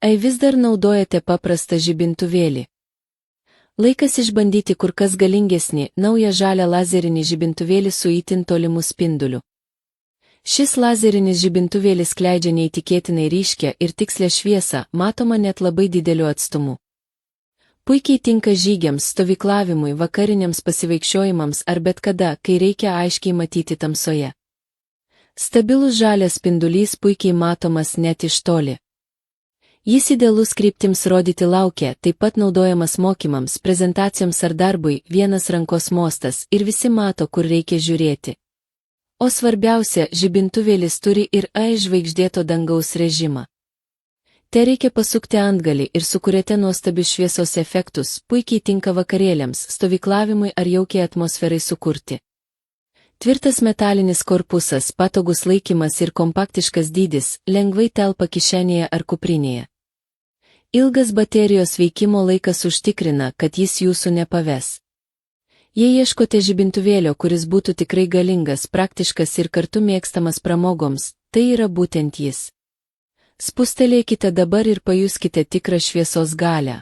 Ai vis dar naudojate paprastą žibintuvėlį? Laikas išbandyti kur kas galingesnį, naują žalią lazerinį žibintuvėlį su itin tolimu spinduliu. Šis lazerinis žibintuvėlis skleidžia neįtikėtinai ryškią ir tikslę šviesą, matoma net labai dideliu atstumu. Puikiai tinka žygiams, stovyklavimui, vakariniams pasivaikščiojimams ar bet kada, kai reikia aiškiai matyti tamsoje. Stabilus žalias spindulys puikiai matomas net iš toli. Jis idealus kryptims rodyti laukia, taip pat naudojamas mokymams, prezentacijoms ar darbui, vienas rankos mostas ir visi mato, kur reikia žiūrėti. O svarbiausia, žibintuvėlis turi ir A žvaigždėto dangaus režimą. Te reikia pasukti antgalį ir sukuriate nuostabius šviesos efektus, puikiai tinka vakarėliams, stovyklavimui ar jaukiai atmosferai sukurti. Tvirtas metalinis korpusas, patogus laikymas ir kompaktiškas dydis, lengvai telpa kišenėje ar kuprinėje. Ilgas baterijos veikimo laikas užtikrina, kad jis jūsų nepaves. Jei ieškote žibintuvėlio, kuris būtų tikrai galingas, praktiškas ir kartu mėgstamas pramogoms, tai yra būtent jis. Spustelėkite dabar ir pajuskite tikrą šviesos galią.